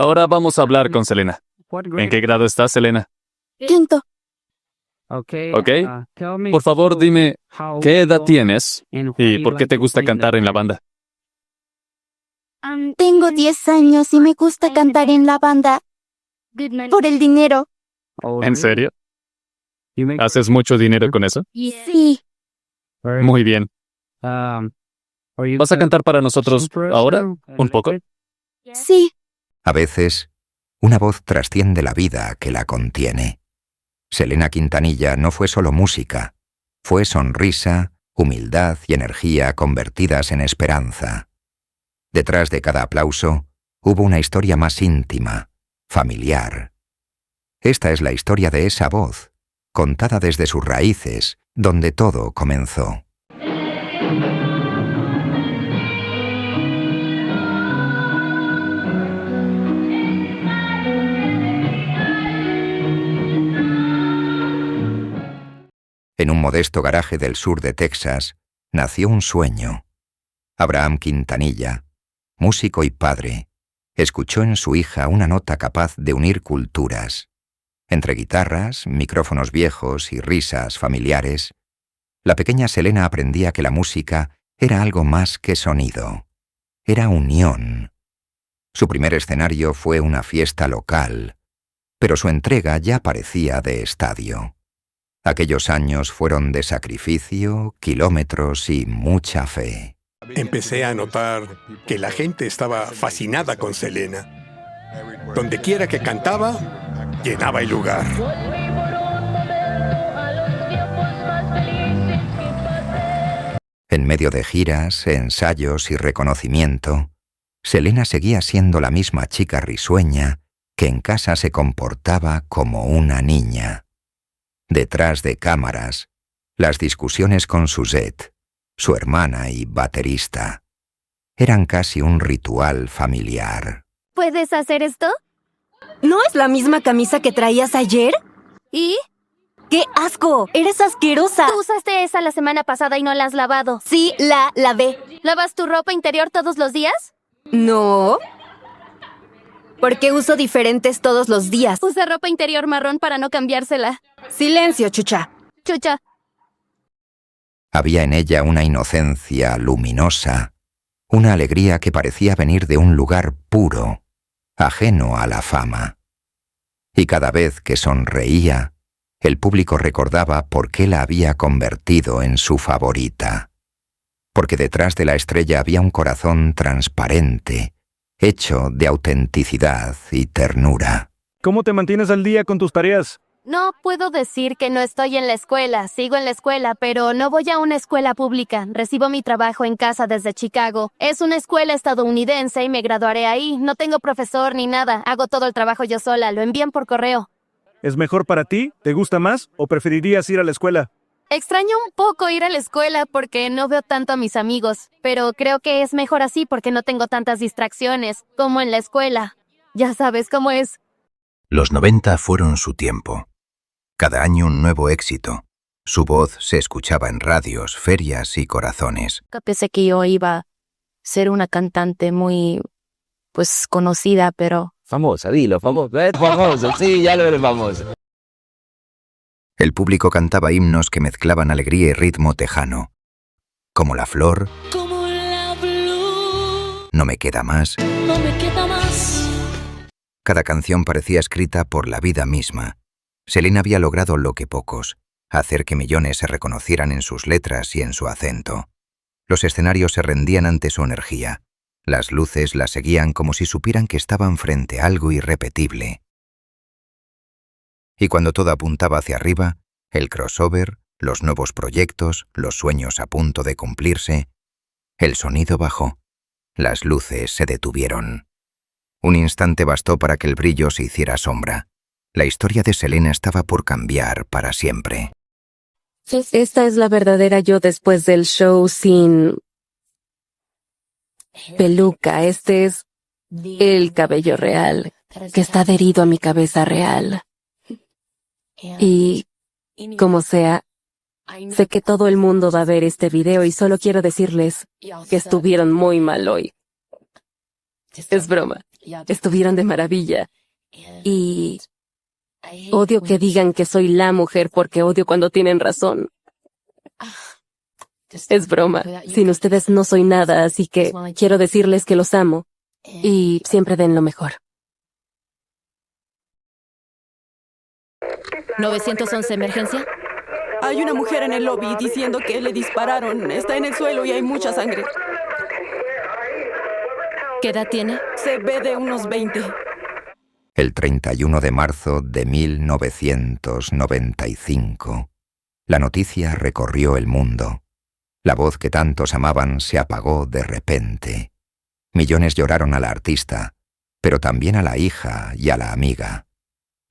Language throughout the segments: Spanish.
Ahora vamos a hablar con Selena. ¿En qué grado estás, Selena? Quinto. ¿Ok? Por favor, dime, ¿qué edad tienes y por qué te gusta cantar en la banda? Tengo 10 años y me gusta cantar en la banda por el dinero. ¿En serio? ¿Haces mucho dinero con eso? Sí. Muy bien. ¿Vas a cantar para nosotros ahora? ¿Un poco? Sí. A veces, una voz trasciende la vida que la contiene. Selena Quintanilla no fue solo música, fue sonrisa, humildad y energía convertidas en esperanza. Detrás de cada aplauso, hubo una historia más íntima, familiar. Esta es la historia de esa voz, contada desde sus raíces, donde todo comenzó. En un modesto garaje del sur de Texas, nació un sueño. Abraham Quintanilla, músico y padre, escuchó en su hija una nota capaz de unir culturas. Entre guitarras, micrófonos viejos y risas familiares, la pequeña Selena aprendía que la música era algo más que sonido. Era unión. Su primer escenario fue una fiesta local, pero su entrega ya parecía de estadio. Aquellos años fueron de sacrificio, kilómetros y mucha fe. Empecé a notar que la gente estaba fascinada con Selena. Donde quiera que cantaba, llenaba el lugar. En medio de giras, ensayos y reconocimiento, Selena seguía siendo la misma chica risueña que en casa se comportaba como una niña. Detrás de cámaras, las discusiones con Suzette, su hermana y baterista, eran casi un ritual familiar. ¿Puedes hacer esto? ¿No es la misma camisa que traías ayer? ¿Y? ¡Qué asco! ¡Eres asquerosa! Tú usaste esa la semana pasada y no la has lavado. Sí, la lavé. ¿Lavas tu ropa interior todos los días? No. Porque uso diferentes todos los días. Usa ropa interior marrón para no cambiársela. Silencio, chucha. Chucha. Había en ella una inocencia luminosa, una alegría que parecía venir de un lugar puro, ajeno a la fama. Y cada vez que sonreía, el público recordaba por qué la había convertido en su favorita. Porque detrás de la estrella había un corazón transparente, hecho de autenticidad y ternura. ¿Cómo te mantienes al día con tus tareas? No puedo decir que no estoy en la escuela. Sigo en la escuela, pero no voy a una escuela pública. Recibo mi trabajo en casa desde Chicago. Es una escuela estadounidense y me graduaré ahí. No tengo profesor ni nada. Hago todo el trabajo yo sola. Lo envían por correo. ¿Es mejor para ti? ¿Te gusta más? ¿O preferirías ir a la escuela? Extraño un poco ir a la escuela porque no veo tanto a mis amigos, pero creo que es mejor así porque no tengo tantas distracciones como en la escuela. Ya sabes cómo es. Los 90 fueron su tiempo. Cada año un nuevo éxito. Su voz se escuchaba en radios, ferias y corazones. Pensé que yo iba a ser una cantante muy, conocida, pero... Famosa, dilo, famoso, sí, ya lo eres famoso. El público cantaba himnos que mezclaban alegría y ritmo tejano. Como la flor, no me queda más. Cada canción parecía escrita por la vida misma. Selena había logrado lo que pocos, hacer que millones se reconocieran en sus letras y en su acento. Los escenarios se rendían ante su energía. Las luces la seguían como si supieran que estaban frente a algo irrepetible. Y cuando todo apuntaba hacia arriba, el crossover, los nuevos proyectos, los sueños a punto de cumplirse, el sonido bajó. Las luces se detuvieron. Un instante bastó para que el brillo se hiciera sombra. La historia de Selena estaba por cambiar para siempre. Esta es la verdadera yo después del show sin peluca. Este es el cabello real, que está adherido a mi cabeza real. Y, como sea, sé que todo el mundo va a ver este video y solo quiero decirles que estuvieron muy mal hoy. Es broma. estuvieron de maravilla. Y odio que digan que soy la mujer porque odio cuando tienen razón. Es broma. Sin ustedes no soy nada, así que quiero decirles que los amo. Y siempre den lo mejor. 911, ¿emergencia? Hay una mujer en el lobby diciendo que le dispararon. Está en el suelo y hay mucha sangre. ¿Qué edad tiene? Se ve de unos 20. El 31 de marzo de 1995, la noticia recorrió el mundo. La voz que tantos amaban se apagó de repente. Millones lloraron a la artista, pero también a la hija y a la amiga.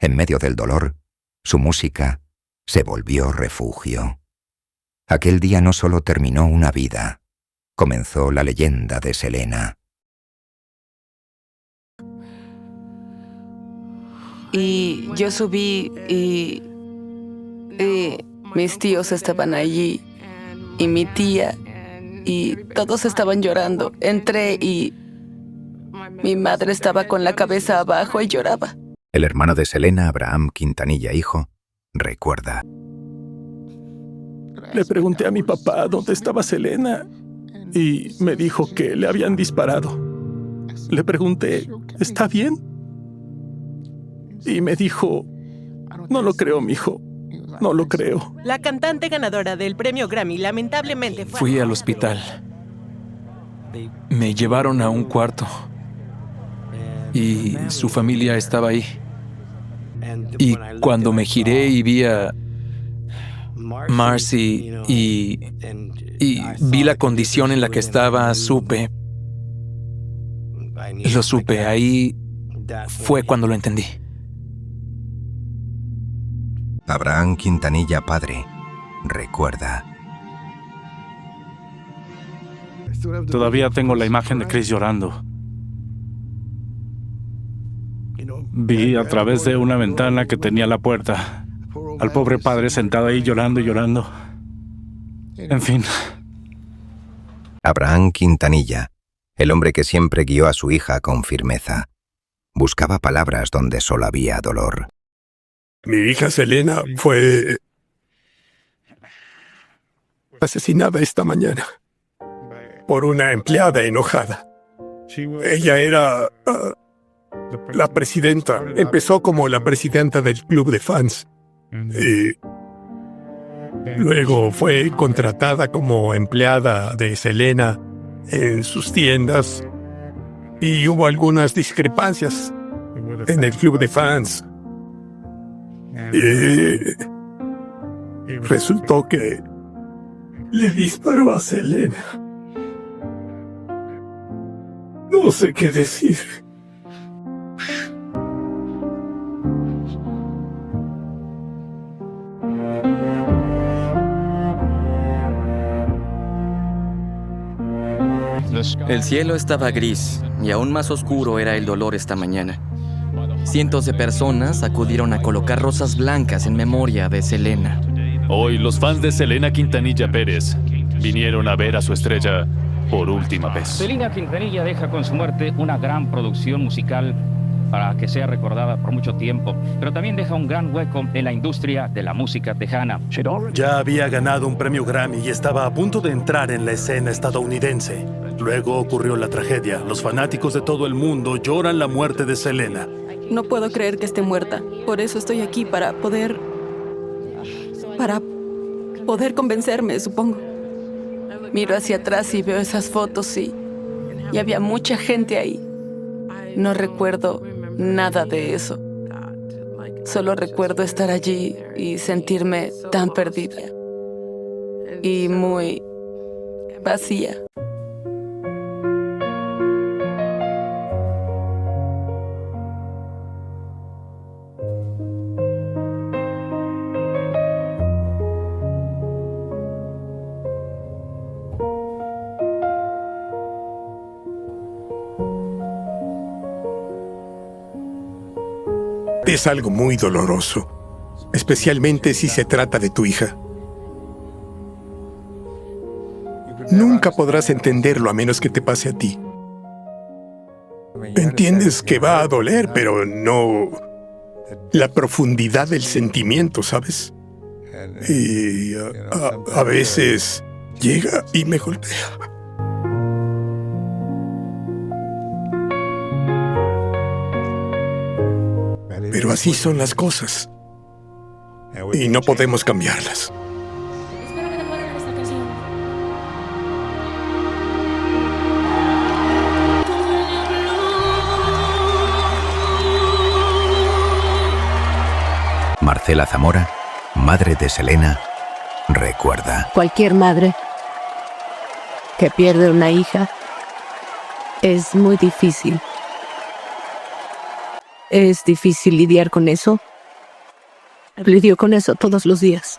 En medio del dolor, su música se volvió refugio. Aquel día no solo terminó una vida, comenzó la leyenda de Selena. Y yo subí y mis tíos estaban allí y mi tía y todos estaban llorando. Entré y mi madre estaba con la cabeza abajo y lloraba. El hermano de Selena, Abraham Quintanilla, hijo, recuerda. Le pregunté a mi papá dónde estaba Selena y me dijo que le habían disparado. Le pregunté, ¿está bien? Y me dijo, no lo creo, mijo, no lo creo. La cantante ganadora del premio Grammy lamentablemente fue... Fui al hospital. Me llevaron a un cuarto. Y su familia estaba ahí. Y cuando me giré y vi a Marcy y vi la condición en la que estaba, lo supe. Ahí fue cuando lo entendí. Abraham Quintanilla, padre, recuerda. Todavía tengo la imagen de Chris llorando. Vi a través de una ventana que tenía la puerta al pobre padre sentado ahí llorando y llorando. En fin. Abraham Quintanilla, el hombre que siempre guió a su hija con firmeza. Buscaba palabras donde solo había dolor. Mi hija Selena fue asesinada esta mañana por una empleada enojada. Ella era la presidenta. Empezó como la presidenta del club de fans. Y luego fue contratada como empleada de Selena en sus tiendas. Y hubo algunas discrepancias en el club de fans. Y resultó que le disparó a Selena. No sé qué decir. El cielo estaba gris y aún más oscuro era el dolor esta mañana. Cientos de personas acudieron a colocar rosas blancas en memoria de Selena. Hoy los fans de Selena Quintanilla Pérez vinieron a ver a su estrella por última vez. Selena Quintanilla deja con su muerte una gran producción musical para que sea recordada por mucho tiempo, pero también deja un gran hueco en la industria de la música tejana. Ya había ganado un premio Grammy y estaba a punto de entrar en la escena estadounidense. Luego ocurrió la tragedia. Los fanáticos de todo el mundo lloran la muerte de Selena. No puedo creer que esté muerta. Por eso estoy aquí, para poder convencerme, supongo. Miro hacia atrás y veo esas fotos y había mucha gente ahí. No recuerdo nada de eso. Solo recuerdo estar allí y sentirme tan perdida y muy vacía. Es algo muy doloroso, especialmente si se trata de tu hija. Nunca podrás entenderlo a menos que te pase a ti. Entiendo entiendes que va a doler, pero no la profundidad del sentimiento, ¿sabes? Y a veces llega y me golpea. Pero así son las cosas. Y no podemos cambiarlas. Marcela Zamora, madre de Selena, recuerda. Cualquier madre que pierde una hija es muy difícil. Es difícil lidiar con eso. Lidio con eso todos los días.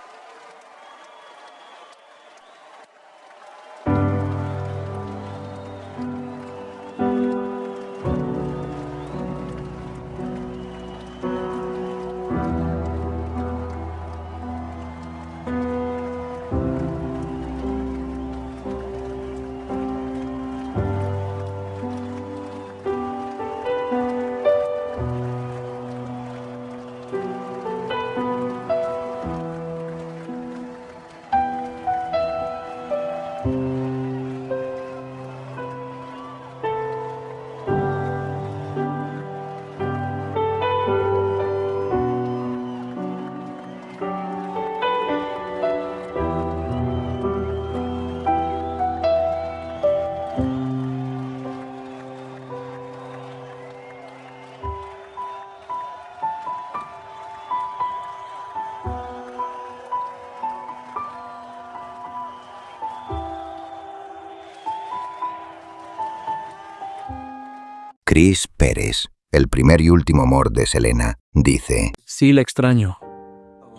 Chris Pérez, el primer y último amor de Selena, dice: Sí, la extraño.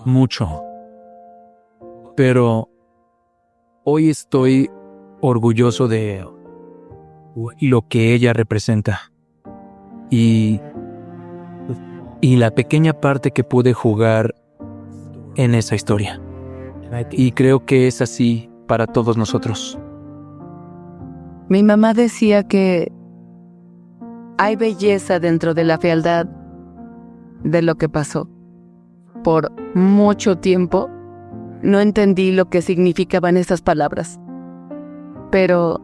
Mucho. Pero hoy estoy orgulloso de lo que ella representa. Y la pequeña parte que pude jugar en esa historia. Y creo que es así para todos nosotros. Mi mamá decía que hay belleza dentro de la fealdad de lo que pasó. Por mucho tiempo no entendí lo que significaban esas palabras. Pero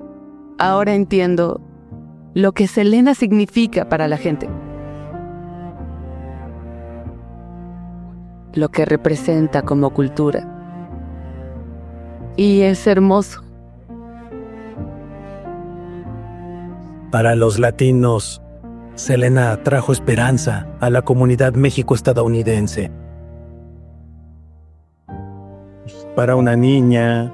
ahora entiendo lo que Selena significa para la gente. Lo que representa como cultura. Y es hermoso. Para los latinos, Selena trajo esperanza a la comunidad México-estadounidense. Para una niña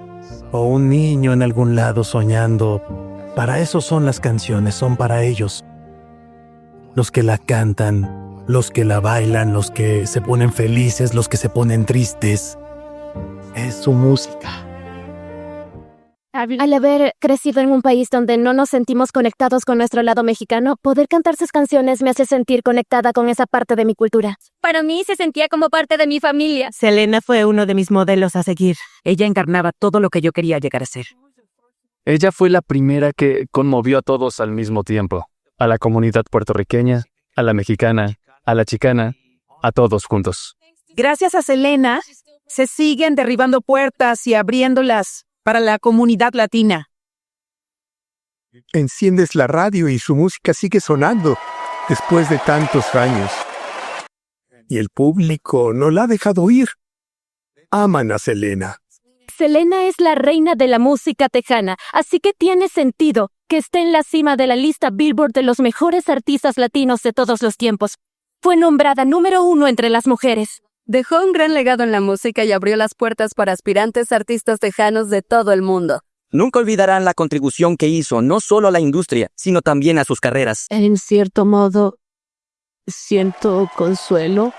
o un niño en algún lado soñando, para eso son las canciones, son para ellos. Los que la cantan, los que la bailan, los que se ponen felices, los que se ponen tristes. Es su música. Al haber crecido en un país donde no nos sentimos conectados con nuestro lado mexicano, poder cantar sus canciones me hace sentir conectada con esa parte de mi cultura. Para mí se sentía como parte de mi familia. Selena fue uno de mis modelos a seguir. Ella encarnaba todo lo que yo quería llegar a ser. Ella fue la primera que conmovió a todos al mismo tiempo. A la comunidad puertorriqueña, a la mexicana, a la chicana, a todos juntos. Gracias a Selena, se siguen derribando puertas y abriéndolas para la comunidad latina. Enciendes la radio y su música sigue sonando después de tantos años. Y el público no la ha dejado ir. Aman a Selena. Selena es la reina de la música tejana, así que tiene sentido que esté en la cima de la lista Billboard de los mejores artistas latinos de todos los tiempos. Fue nombrada número 1 entre las mujeres. Dejó un gran legado en la música y abrió las puertas para aspirantes artistas tejanos de todo el mundo. Nunca olvidarán la contribución que hizo no solo a la industria, sino también a sus carreras. En cierto modo, siento consuelo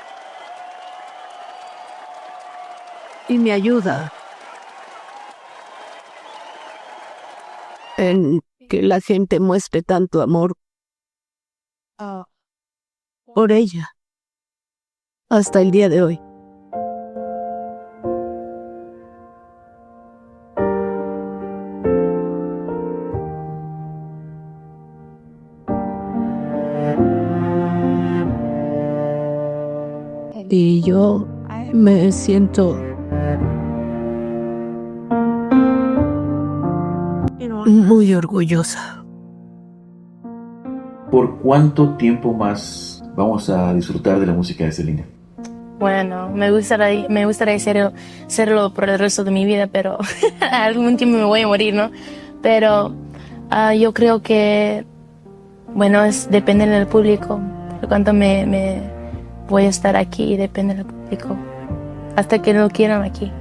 y me ayuda en que la gente muestre tanto amor por ella hasta el día de hoy. Y yo me siento muy orgullosa. ¿Por cuánto tiempo más vamos a disfrutar de la música de Selena? Bueno, me gustaría hacerlo por el resto de mi vida, pero algún tiempo me voy a morir, ¿no? Pero yo creo que, bueno, depende del público. Por cuánto me voy a estar aquí, depende del público. Hasta que lo quieran aquí.